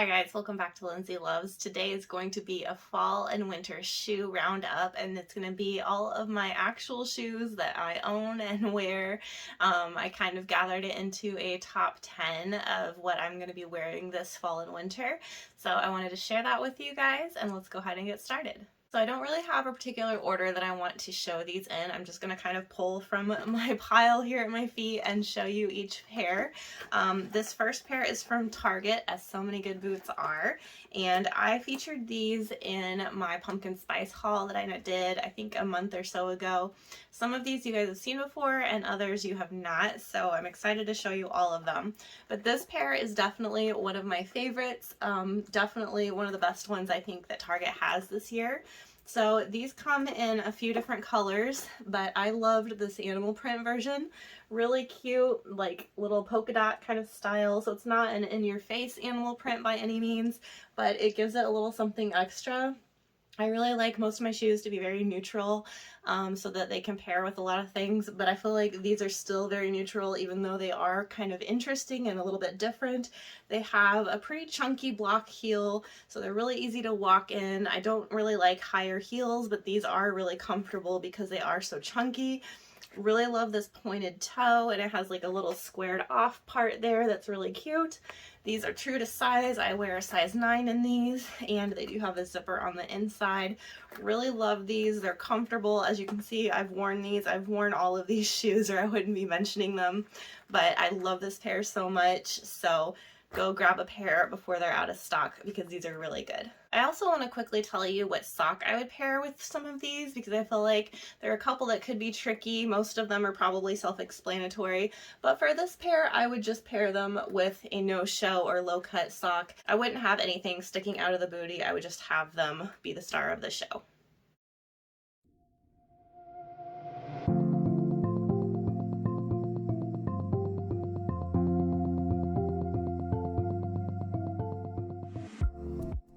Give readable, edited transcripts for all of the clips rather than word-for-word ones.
Hi guys, welcome back to Lindsey Loves. Today is going to be a fall and winter shoe roundup, and it's going to be all of my actual shoes that I own and wear. I kind of gathered it into a top 10 of what I'm going to be wearing this fall and winter. So I wanted to share that with you guys, and let's go ahead and get started. So I don't really have a particular order that I want to show these in. I'm just going to kind of pull from my pile here at my feet and show you each pair. This first pair is from Target, as so many good boots are, and I featured these in my pumpkin spice haul that I did I think a month or so ago. Some of these you guys have seen before and others you have not, so I'm excited to show you all of them. But this pair is definitely one of my favorites, definitely one of the best ones I think that Target has this year. So these come in a few different colors, but I loved this animal print version. Really cute, like little polka dot kind of style. So it's not an in-your-face animal print by any means, but it gives it a little something extra. I really like most of my shoes to be very neutral, so that they can pair with a lot of things, but I feel like these are still very neutral even though they are kind of interesting and a little bit different. They have a pretty chunky block heel, so they're really easy to walk in. I don't really like higher heels, but these are really comfortable because they are so chunky. Really love this pointed toe, and it has like a little squared off part there that's really cute. These are true to size. I wear a size 9 in these, and they do have a zipper on the inside. Really love these. They're comfortable. As you can see, I've worn these. I've worn all of these shoes or I wouldn't be mentioning them, but I love this pair so much. So go grab a pair before they're out of stock because these are really good. I also want to quickly tell you what sock I would pair with some of these because I feel like there are a couple that could be tricky. Most of them are probably self-explanatory, but for this pair I would just pair them with a no-show or low-cut sock. I wouldn't have anything sticking out of the booty. I would just have them be the star of the show.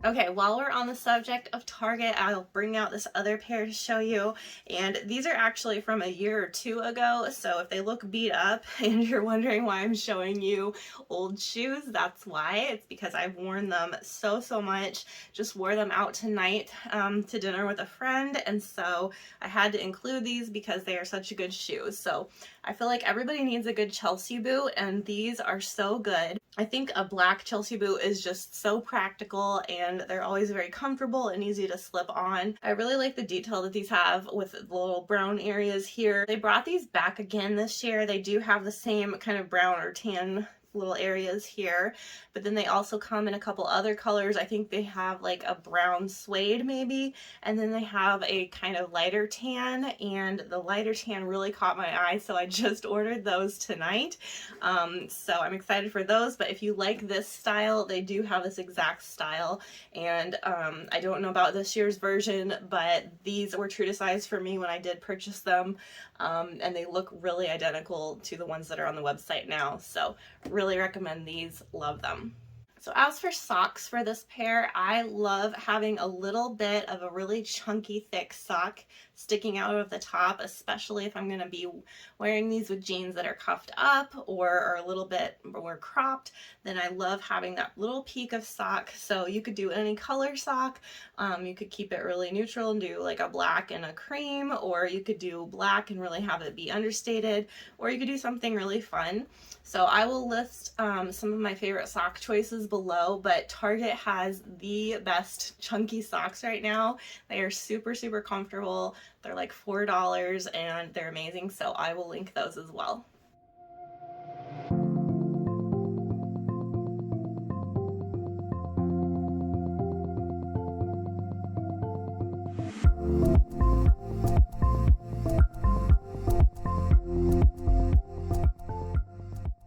Okay, while we're on the subject of Target, I'll bring out this other pair to show you, and these are actually from a year or two ago, so if they look beat up and you're wondering why I'm showing you old shoes, that's why. It's because I've worn them so much. Just wore them out tonight to dinner with a friend, and so I had to include these because they are such good shoes. So I feel like everybody needs a good Chelsea boot, and these are so good. I think a black Chelsea boot is just so practical, and they're always very comfortable and easy to slip on. I really like the detail that these have with the little brown areas here. They brought these back again this year. They do have the same kind of brown or tan little areas here, but then they also come in a couple other colors. I think they have like a brown suede maybe, and then they have a kind of lighter tan, and the lighter tan really caught my eye, so I just ordered those tonight. So I'm excited for those. But if you like this style, they do have this exact style, and I don't know about this year's version, but these were true to size for me when I did purchase them, and they look really identical to the ones that are on the website now, so really recommend these. Love them. So as for socks for this pair, I love having a little bit of a really chunky thick sock sticking out of the top, especially if I'm going to be wearing these with jeans that are cuffed up or are a little bit more cropped. Then I love having that little peak of sock. So you could do any color sock. You could keep it really neutral and do like a black and a cream, or you could do black and really have it be understated, or you could do something really fun. So I will list some of my favorite sock choices below, but Target has the best chunky socks right now. They are super comfortable. They're like $4 and they're amazing, so I will link those as well.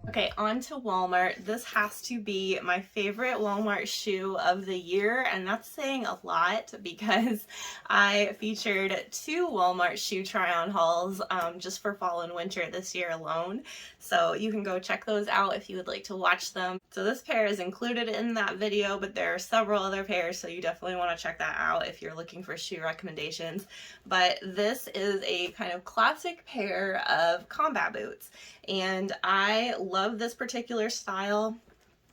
Okay, on to Walmart. This has to be my favorite Walmart shoe of the year, and that's saying a lot because I featured 2 Walmart shoe try-on hauls just for fall and winter this year alone. So you can go check those out if you would like to watch them. So this pair is included in that video, but there are several other pairs, so you definitely want to check that out if you're looking for shoe recommendations. But this is a kind of classic pair of combat boots, and I love this particular style.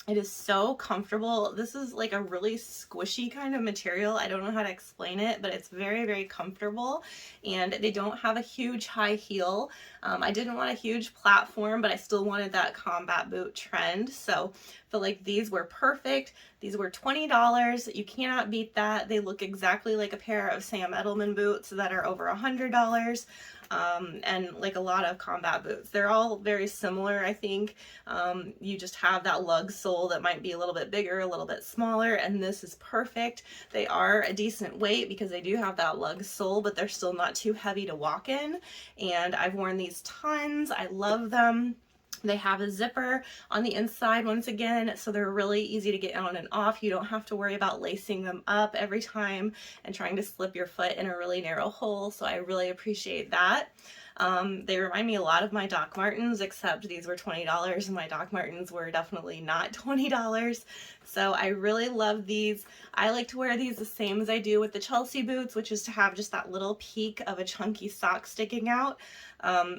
It is so comfortable. This is like a really squishy kind of material. I don't know how to explain it, but it's very, very comfortable, and they don't have a huge high heel. I didn't want a huge platform, but I still wanted that combat boot trend. So I feel like these were perfect. These were $20. You cannot beat that. They look exactly like a pair of Sam Edelman boots that are over $100. And like a lot of combat boots. They're all very similar, I think. You just have that lug sole that might be a little bit bigger, a little bit smaller, and this is perfect. They are a decent weight because they do have that lug sole, but they're still not too heavy to walk in. And I've worn these tons. I love them. They have a zipper on the inside once again, so they're really easy to get on and off. You don't have to worry about lacing them up every time and trying to slip your foot in a really narrow hole, so I really appreciate that. They remind me a lot of my Doc Martens, except these were $20 and my Doc Martens were definitely not $20. So I really love these. I like to wear these the same as I do with the Chelsea boots, which is to have just that little peak of a chunky sock sticking out.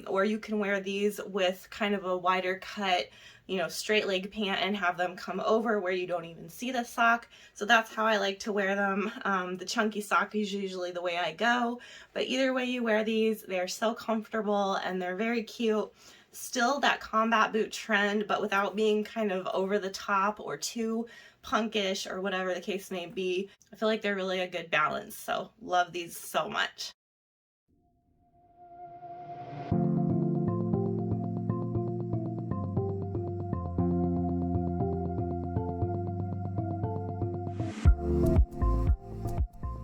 Or you can wear these with kind of a wider cut, you know, straight leg pant and have them come over where you don't even see the sock. So that's how I like to wear them. The chunky sock is usually the way I go, but either way you wear these, they're so comfortable and they're very cute. Still that combat boot trend, but without being kind of over the top or too punkish or whatever the case may be. I feel like they're really a good balance, so love these so much.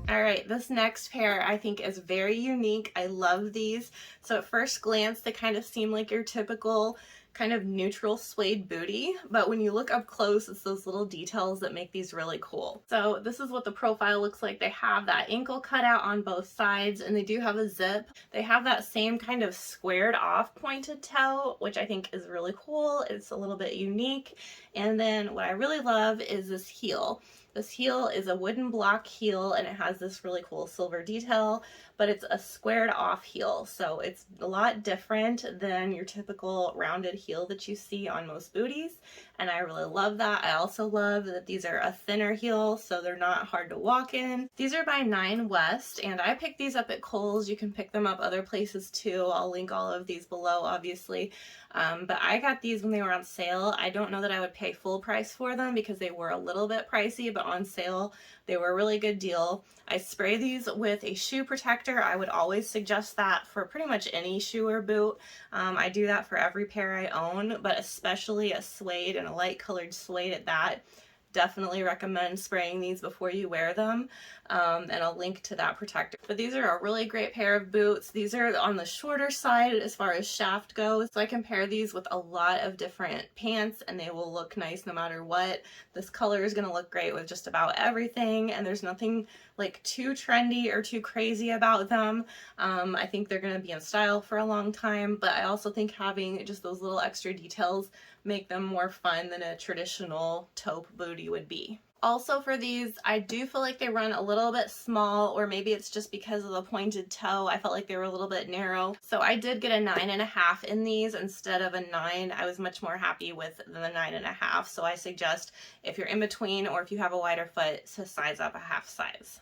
All right, this next pair I think is very unique. I love these. So at first glance, they kind of seem like your typical kind of neutral suede bootie, but when you look up close, it's those little details that make these really cool. So this is what the profile looks like. They have that ankle cutout on both sides, and they do have a zip. They have that same kind of squared off pointed toe, which I think is really cool. It's a little bit unique. And then what I really love is this heel. This heel is a wooden block heel, and it has this really cool silver detail, but it's a squared off heel, so it's a lot different than your typical rounded heel that you see on most booties, and I really love that. I also love that these are a thinner heel, so they're not hard to walk in. These are by Nine West, and I picked these up at Kohl's. You can pick them up other places too. I'll link all of these below, obviously. But I got these when they were on sale. I don't know that I would pay full price for them because they were a little bit pricey, but on sale, they were a really good deal. I spray these with a shoe protector. I would always suggest that for pretty much any shoe or boot. I do that for every pair I own, but especially a suede and a light colored suede at that. Definitely recommend spraying these before you wear them, and I'll link to that protector. But these are a really great pair of boots. These are on the shorter side as far as shaft goes, so I can pair these with a lot of different pants and they will look nice no matter what. This color is going to look great with just about everything, and there's nothing like too trendy or too crazy about them. I think they're going to be in style for a long time, but I also think having just those little extra details make them more fun than a traditional taupe bootie would be. Also for these, I do feel like they run a little bit small, or maybe it's just because of the pointed toe. I felt like they were a little bit narrow. So I did get a 9.5 in these instead of a 9. I was much more happy with the 9.5. So I suggest if you're in between or if you have a wider foot to size up a half size.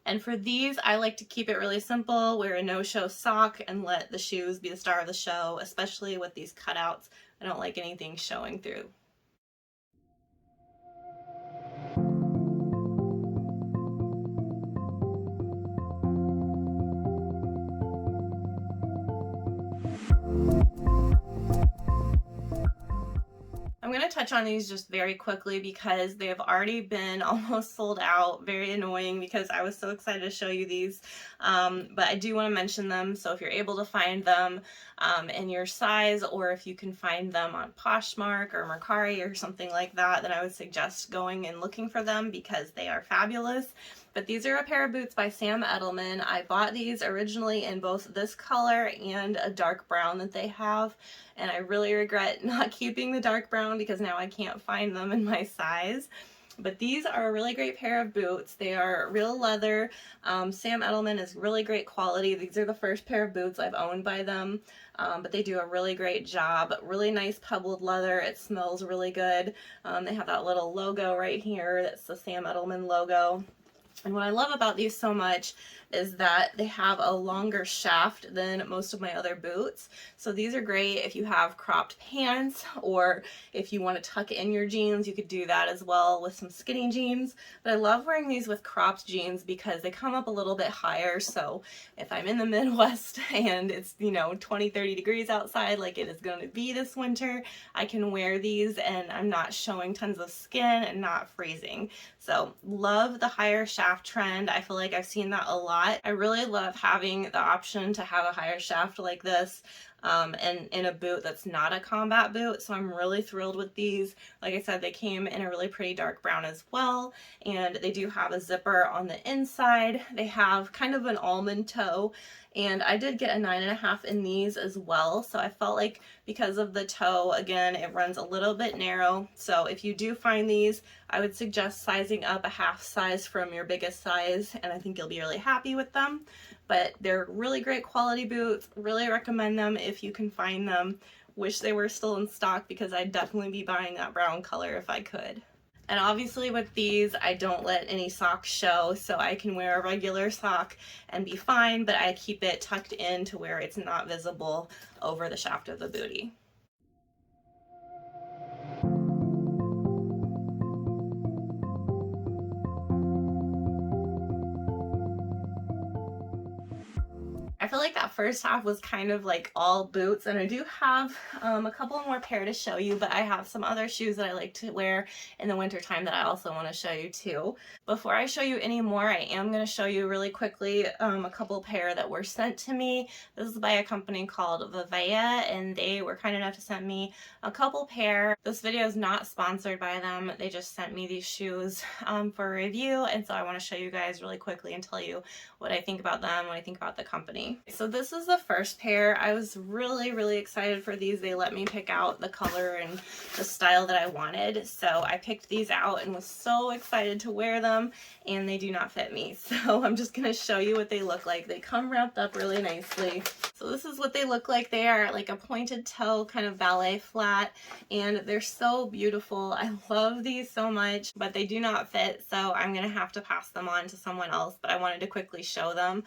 And for these, I like to keep it really simple, wear a no-show sock and let the shoes be the star of the show, especially with these cutouts. I don't like anything showing through. I'm going to touch on these just very quickly because they have already been almost sold out. Very annoying because I was so excited to show you these, but I do want to mention them. So if you're able to find them in your size, or if you can find them on Poshmark or Mercari or something like that, then I would suggest going and looking for them because they are fabulous. But these are a pair of boots by Sam Edelman. I bought these originally in both this color and a dark brown that they have, and I really regret not keeping the dark brown because now I can't find them in my size. But these are a really great pair of boots. They are real leather. Sam Edelman is really great quality. These are the first pair of boots I've owned by them, but they do a really great job. Really nice pebbled leather. It smells really good. They have that little logo right here. That's the Sam Edelman logo. And what I love about these so much is that they have a longer shaft than most of my other boots. So these are great if you have cropped pants, or if you want to tuck in your jeans, you could do that as well with some skinny jeans. But I love wearing these with cropped jeans because they come up a little bit higher. So if I'm in the Midwest and it's, 20, 30 degrees outside like it is going to be this winter, I can wear these and I'm not showing tons of skin and not freezing. So love the higher shaft trend. I feel like I've seen that a lot. I really love having the option to have a higher shaft like this and in a boot that's not a combat boot. So I'm really thrilled with these. Like I said, they came in a really pretty dark brown as well, and they do have a zipper on the inside. They have kind of an almond toe, and I did get a 9.5 in these as well. So I felt like because of the toe, again, it runs a little bit narrow. So if you do find these, I would suggest sizing up a half size from your biggest size, and I think you'll be really happy with them. But they're really great quality boots. Really recommend them if you can find them. Wish they were still in stock because I'd definitely be buying that brown color if I could. And obviously with these, I don't let any socks show, so I can wear a regular sock and be fine, but I keep it tucked in to where it's not visible over the shaft of the bootie. I feel like that first half was kind of like all boots, and I do have a couple more pair to show you, but I have some other shoes that I like to wear in the winter time that I also want to show you too. Before I show you any more, I am going to show you really quickly a couple pair that were sent to me. This is by a company called Vivaia, and they were kind enough to send me a couple pair. This video is not sponsored by them. They just sent me these shoes for review, and so I want to show you guys really quickly and tell you what I think about them, what I think about the company. So this is the first pair. I was really excited for these. They let me pick out the color and the style that I wanted. So I picked these out and was so excited to wear them, and they do not fit me. So I'm just gonna show you what they look like. They come wrapped up really nicely. So this is what they look like. They are like a pointed toe kind of ballet flat, and they're so beautiful. I love these so much, but they do not fit, so I'm gonna have to pass them on to someone else, but I wanted to quickly show them.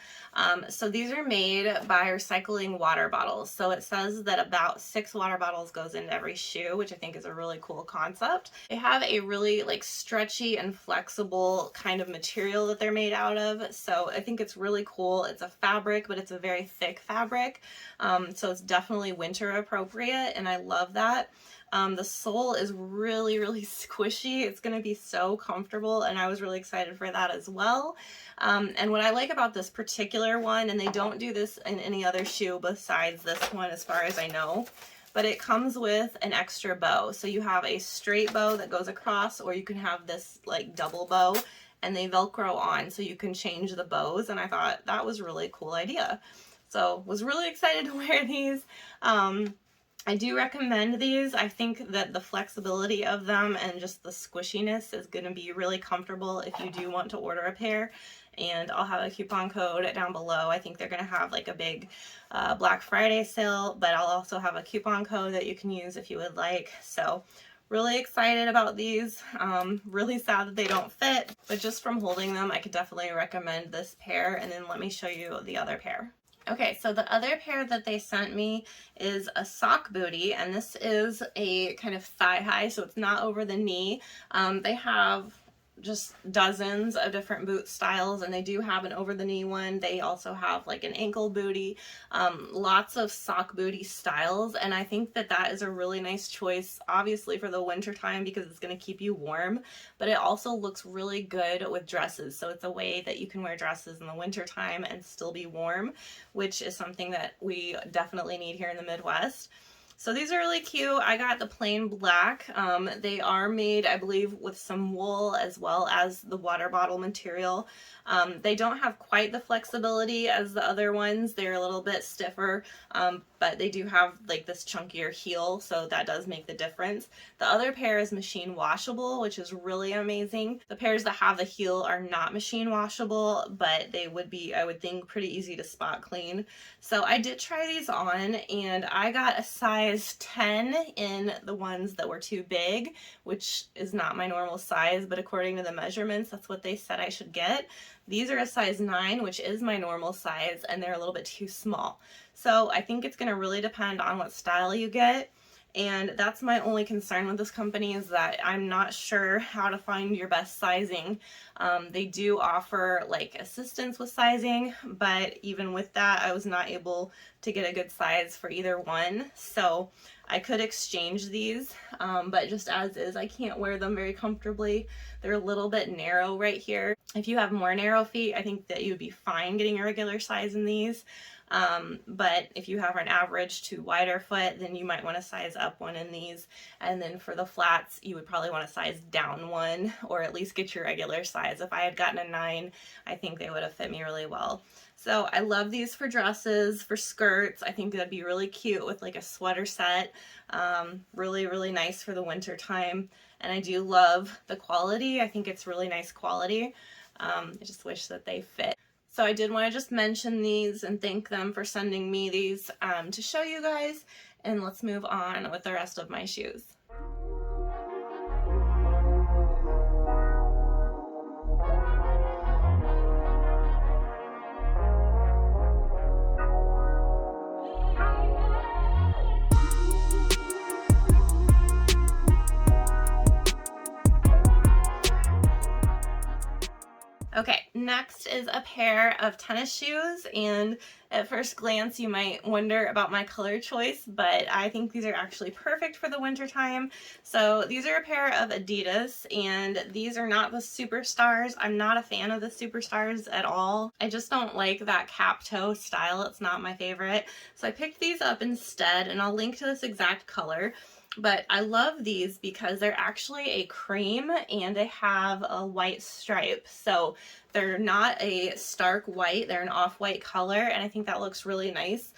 So these are made by recycling water bottles. So it says that about 6 water bottles goes into every shoe, which I think is a really cool concept. They have a really like stretchy and flexible kind of material that they're made out of. So I think it's really cool. It's a fabric, but it's a very thick fabric. So it's definitely winter appropriate, and I love that. The sole is really squishy. It's going to be so comfortable, and I was really excited for that as well. And what I like about this particular one, and they don't do this in any other shoe besides this one as far as I know, but it comes with an extra bow. So you have a straight bow that goes across, or you can have this like double bow, and they Velcro on so you can change the bows, and I thought that was a really cool idea. So was really excited to wear these. I do recommend these. I think that the flexibility of them and just the squishiness is going to be really comfortable if you do want to order a pair. And I'll have a coupon code down below. I think they're going to have like a big Black Friday sale, but I'll also have a coupon code that you can use if you would like. So really excited about these. Really sad that they don't fit, but just from holding them, I could definitely recommend this pair. And then let me show you the other pair. Okay, so the other pair that they sent me is a sock bootie, and this is a kind of thigh high, so it's not over the knee. They have just dozens of different boot styles, and they do have an over the knee one. They also have like an ankle bootie, lots of sock bootie styles, and I think that that is a really nice choice, obviously for the winter time because it's going to keep you warm, but it also looks really good with dresses. So it's a way that you can wear dresses in the winter time and still be warm, which is something that we definitely need here in the Midwest. So these are really cute. I got the plain black. They are made, I believe, with some wool as well as the water bottle material. They don't have quite the flexibility as the other ones. They're a little bit stiffer, but they do have like this chunkier heel, so that does make the difference. The other pair is machine washable, which is really amazing. The pairs that have the heel are not machine washable, but they would be, I would think, pretty easy to spot clean. So I did try these on, and I got a size 10 in the ones that were too big, which is not my normal size, but according to the measurements, that's what they said I should get. These are a size 9, which is my normal size, and they're a little bit too small. So I think it's going to really depend on what style you get. And that's my only concern with this company, is that I'm not sure how to find your best sizing. They do offer like assistance with sizing, but even with that, I was not able to get a good size for either one. So I could exchange these, but just as is, I can't wear them very comfortably. They're a little bit narrow right here. If you have more narrow feet, I think that you'd be fine getting a regular size in these. But if you have an average to wider foot, then you might want to size up one in these. And then for the flats, you would probably want to size down one, or at least get your regular size. If I had gotten a 9, I think they would have fit me really well. So I love these for dresses, for skirts. I think that'd be really cute with like a sweater set. Really, really nice for the winter time. And I do love the quality. I think it's really nice quality. I just wish that they fit. So I did want to just mention these and thank them for sending me these to show you guys. And let's move on with the rest of my shoes. Okay, next is a pair of tennis shoes, and at first glance you might wonder about my color choice, but I think these are actually perfect for the winter time. So these are a pair of Adidas, and these are not the Superstars. I'm not a fan of the Superstars at all. I just don't like that cap toe style. It's not my favorite. So I picked these up instead, and I'll link to this exact color. But I love these because they're actually a cream and they have a white stripe. So they're not a stark white, they're an off-white color, and I think that looks really nice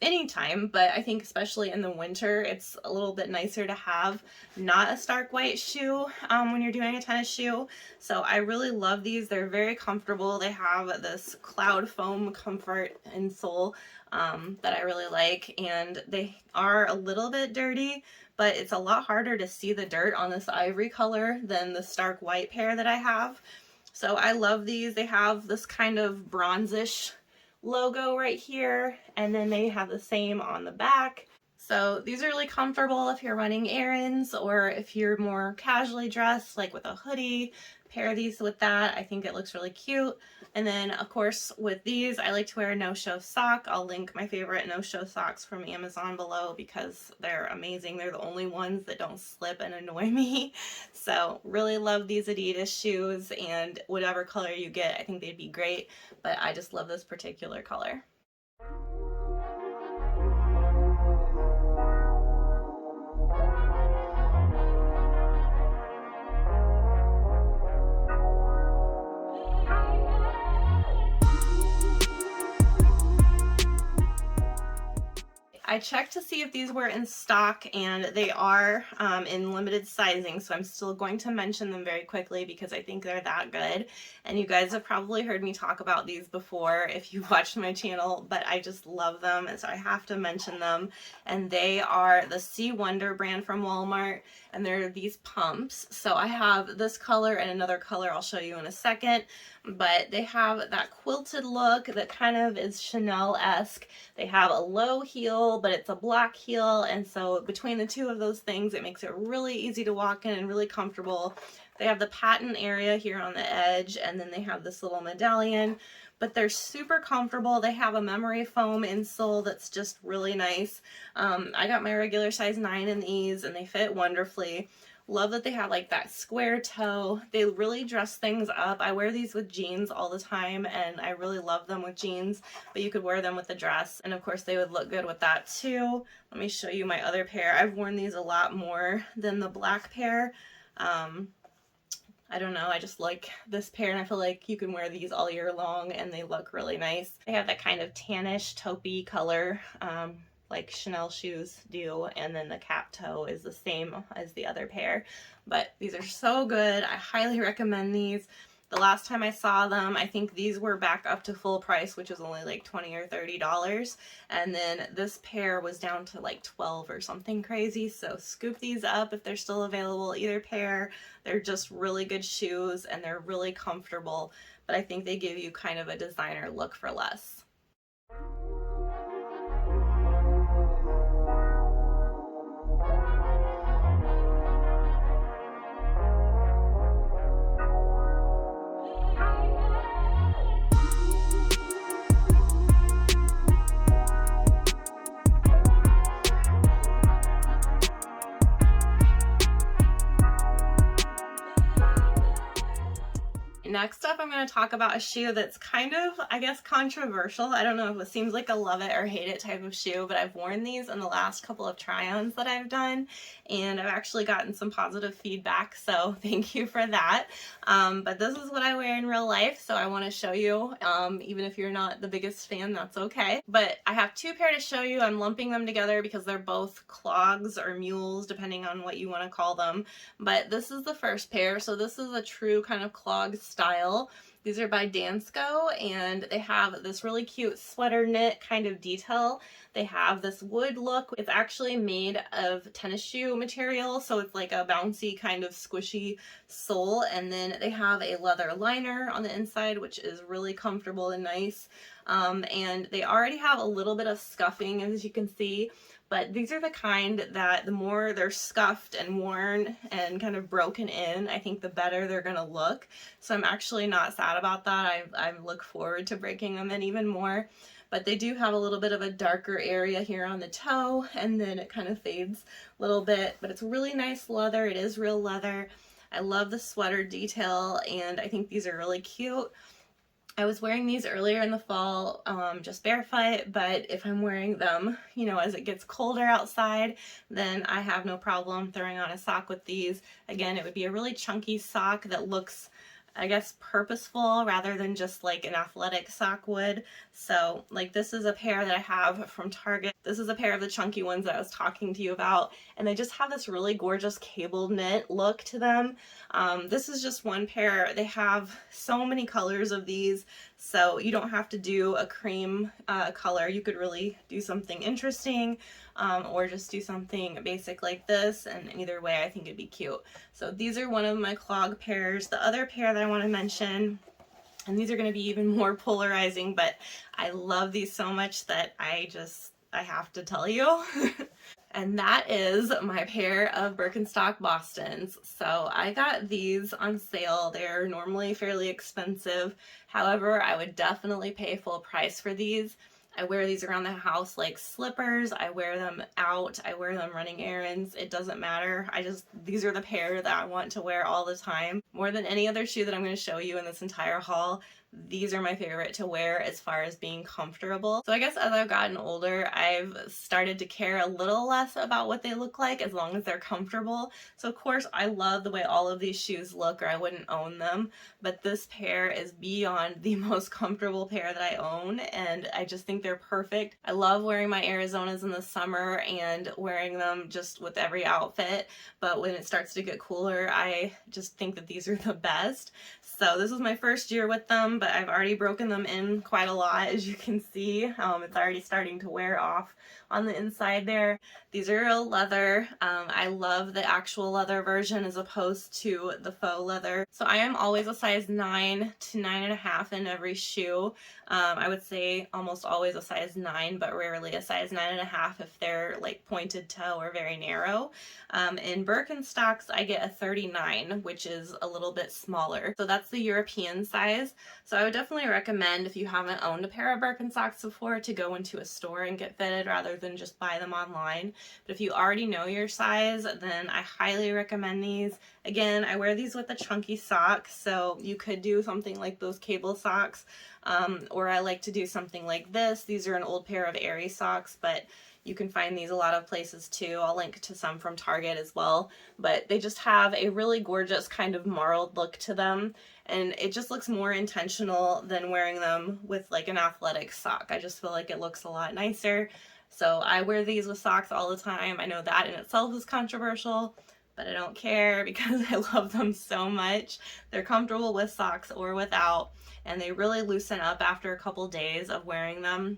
anytime, but I think especially in the winter, it's a little bit nicer to have not a stark white shoe when you're doing a tennis shoe. So I really love these. They're very comfortable. They have this cloud foam comfort insole that I really like, and they are a little bit dirty, but it's a lot harder to see the dirt on this ivory color than the stark white pair that I have. So I love these. They have this kind of bronzish logo right here, and then they have the same on the back. So these are really comfortable if you're running errands or if you're more casually dressed, like with a hoodie. Pair these with that. I think it looks really cute. And then of course with these, I like to wear a no-show sock. I'll link my favorite no-show socks from Amazon below because they're amazing. They're the only ones that don't slip and annoy me. So really love these Adidas shoes, and whatever color you get, I think they'd be great, but I just love this particular color. I checked to see if these were in stock, and they are in limited sizing, so I'm still going to mention them very quickly because I think they're that good. And you guys have probably heard me talk about these before if you've watched my channel, but I just love them, and so I have to mention them. And they are the Sea Wonder brand from Walmart, and they're these pumps. So I have this color and another color I'll show you in a second, but they have that quilted look that kind of is Chanel-esque. They have a low heel, but it's a black heel, and so between the two of those things, it makes it really easy to walk in and really comfortable. They have the patent area here on the edge, and then they have this little medallion, but they're super comfortable. They have a memory foam insole that's just really nice. I got my regular size 9 in these, and they fit wonderfully. Love that they have like that square toe. They really dress things up. I wear these with jeans all the time and I really love them with jeans, but you could wear them with a dress, and of course they would look good with that too. Let me show you my other pair. I've worn these a lot more than the black pair. I don't know, I just like this pair and I feel like you can wear these all year long and they look really nice. They have that kind of tannish taupey color, like Chanel shoes do, and then the cap toe is the same as the other pair. But these are so good. I highly recommend these. The last time I saw them, I think these were back up to full price, which was only like $20 or $30. And then this pair was down to like 12 or something crazy. So scoop these up if they're still available, either pair. They're just really good shoes and they're really comfortable, but I think they give you kind of a designer look for less. Next up, I'm going to talk about a shoe that's kind of, I guess, controversial. I don't know if it seems like a love it or hate it type of shoe, but I've worn these in the last couple of try-ons that I've done, and I've actually gotten some positive feedback, so thank you for that. But this is what I wear in real life, so I want to show you. Even if you're not the biggest fan, that's okay. But I have two pair to show you. I'm lumping them together because they're both clogs or mules, depending on what you want to call them. But this is the first pair, so this is a true kind of clog style. These are by Dansko, and they have this really cute sweater knit kind of detail. They have this wood look. It's actually made of tennis shoe material, so it's like a bouncy kind of squishy sole, and then they have a leather liner on the inside, which is really comfortable and nice. And they already have a little bit of scuffing, as you can see, but these are the kind that the more they're scuffed and worn and kind of broken in, I think the better they're gonna look. So I'm actually not sad about that. I look forward to breaking them in even more. But they do have a little bit of a darker area here on the toe, and then it kind of fades a little bit, but it's really nice leather. It is real leather. I love the sweater detail, and I think these are really cute. I was wearing these earlier in the fall, just barefoot, but if I'm wearing them, you know, as it gets colder outside, then I have no problem throwing on a sock with these. Again, it would be a really chunky sock that looks, I guess, purposeful rather than just like an athletic sock would. So like this is a pair that I have from Target. This is a pair of the chunky ones that I was talking to you about, and they just have this really gorgeous cable knit look to them. This is just one pair. They have so many colors of these, so you don't have to do a cream color. You could really do something interesting, or just do something basic like this, and either way I think it'd be cute. So these are one of my clog pairs. The other pair that I want to mention, and these are going to be even more polarizing, but I love these so much that I have to tell you. And that is my pair of Birkenstock Bostons. So I got these on sale. They're normally fairly expensive. However, I would definitely pay full price for these. I wear these around the house like slippers. I wear them out. I wear them running errands. It doesn't matter. These are the pair that I want to wear all the time. More than any other shoe that I'm going to show you in this entire haul, these are my favorite to wear as far as being comfortable. So I guess as I've gotten older, I've started to care a little less about what they look like as long as they're comfortable. So of course I love the way all of these shoes look, or I wouldn't own them, but this pair is beyond the most comfortable pair that I own, and I just think they're perfect. I love wearing my Arizonas in the summer and wearing them just with every outfit, but when it starts to get cooler, I just think that these are the best. So this is my first year with them, but I've already broken them in quite a lot, as you can see. It's already starting to wear off on the inside there. These are real leather. I love the actual leather version as opposed to the faux leather. So I am always a size 9 to 9.5 in every shoe. I would say almost always a size 9, but rarely a size 9.5 if they're like pointed toe or very narrow. In Birkenstocks, I get a 39, which is a little bit smaller. So that's the European size. So I would definitely recommend, if you haven't owned a pair of Birkenstocks before, to go into a store and get fitted rather than just buy them online. But if you already know your size, then I highly recommend these. Again, I wear these with a chunky sock, so you could do something like those cable socks, or I like to do something like this. These are an old pair of Aerie socks, but you can find these a lot of places too. I'll link to some from Target as well, but they just have a really gorgeous kind of marled look to them, and it just looks more intentional than wearing them with like an athletic sock. I just feel like it looks a lot nicer. So I wear these with socks all the time. I know that in itself is controversial, but I don't care because I love them so much. They're comfortable with socks or without, and they really loosen up after a couple days of wearing them.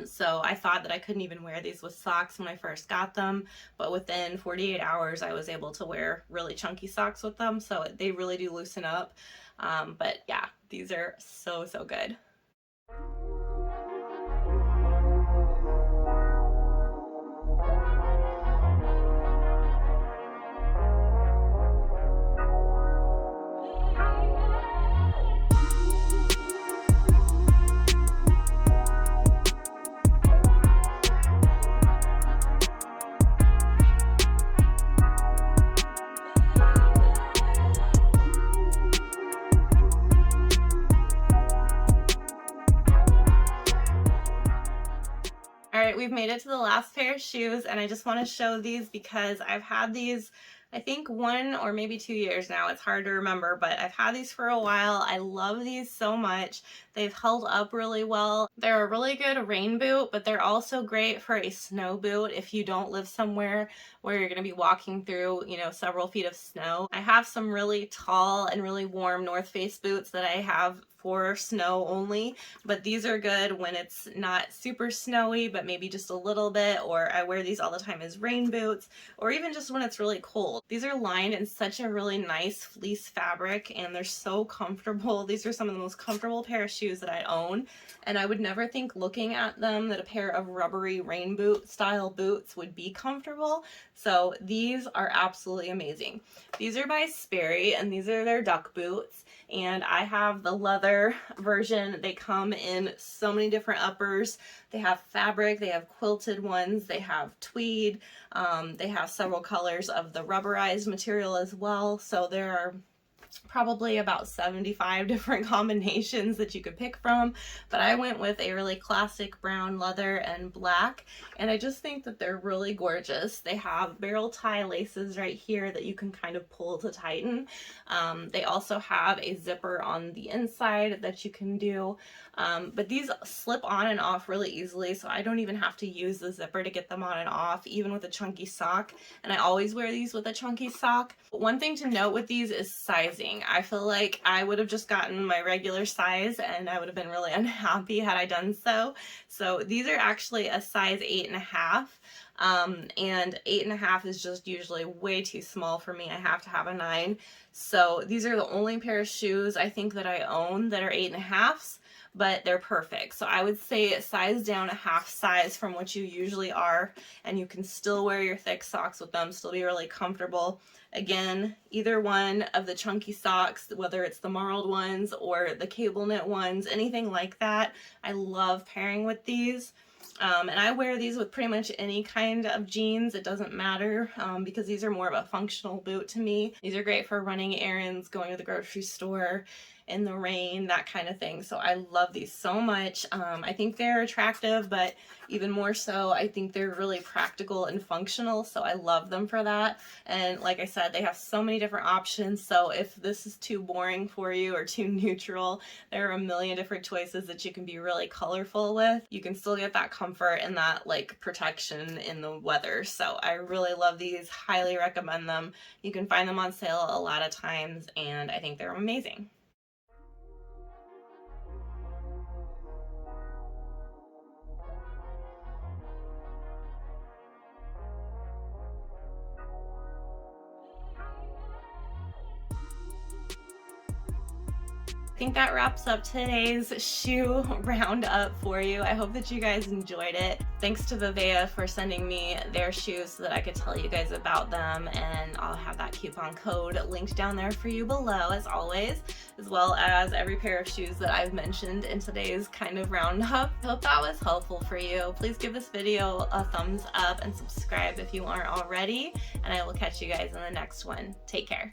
So I thought that I couldn't even wear these with socks when I first got them, but within 48 hours I was able to wear really chunky socks with them, so they really do loosen up. But yeah, these are so good. All right, we've made it to the last pair of shoes, and I just want to show these because I've had these, I think 1 or maybe 2 years now. It's hard to remember, but I've had these for a while. I love these so much. They've held up really well. They're a really good rain boot, but they're also great for a snow boot if you don't live somewhere where you're going to be walking through, you know, several feet of snow. I have some really tall and really warm North Face boots that I have for snow only, but these are good when it's not super snowy, but maybe just a little bit, or I wear these all the time as rain boots, or even just when it's really cold. These are lined in such a really nice fleece fabric, and they're so comfortable. These are some of the most comfortable pair of shoes that I own, and I would never think looking at them that a pair of rubbery rain boot style boots would be comfortable. So these are absolutely amazing. These are by Sperry, and these are their duck boots, and I have the leather version. They come in so many different uppers. They have fabric, they have quilted ones, they have tweed, they have several colors of the rubberized material as well. So there are probably about 75 different combinations that you could pick from, but I went with a really classic brown leather and black, and I just think that they're really gorgeous. They have barrel tie laces right here that you can kind of pull to tighten. They also have a zipper on the inside that you can do, but these slip on and off really easily, so I don't even have to use the zipper to get them on and off, even with a chunky sock, and I always wear these with a chunky sock. But one thing to note with these is sizing. I feel like I would have just gotten my regular size and I would have been really unhappy had I done so. So these are actually a size 8.5. And 8.5 is just usually way too small for me. I have to have a 9. So these are the only pair of shoes I think that I own that are 8.5s, but they're perfect. So I would say size down a half size from what you usually are, and you can still wear your thick socks with them, still be really comfortable. Again, either one of the chunky socks, whether it's the marled ones or the cable knit ones, anything like that, I love pairing with these. And I wear these with pretty much any kind of jeans. It doesn't matter because these are more of a functional boot to me. These are great for running errands, going to the grocery store, in the rain, that kind of thing. So I love these so much. I think they're attractive, but even more so, I think they're really practical and functional. So I love them for that. And like I said, they have so many different options. So if this is too boring for you or too neutral, there are a million different choices that you can be really colorful with. You can still get that comfort and that like protection in the weather. So I really love these, highly recommend them. You can find them on sale a lot of times, and I think they're amazing. think that wraps up today's shoe roundup for you. I hope that you guys enjoyed it. Thanks to Vivaia for sending me their shoes so that I could tell you guys about them, and I'll have that coupon code linked down there for you below as always, as well as every pair of shoes that I've mentioned in today's kind of roundup. I hope that was helpful for you. Please give this video a thumbs up and subscribe if you aren't already, and I will catch you guys in the next one. Take care.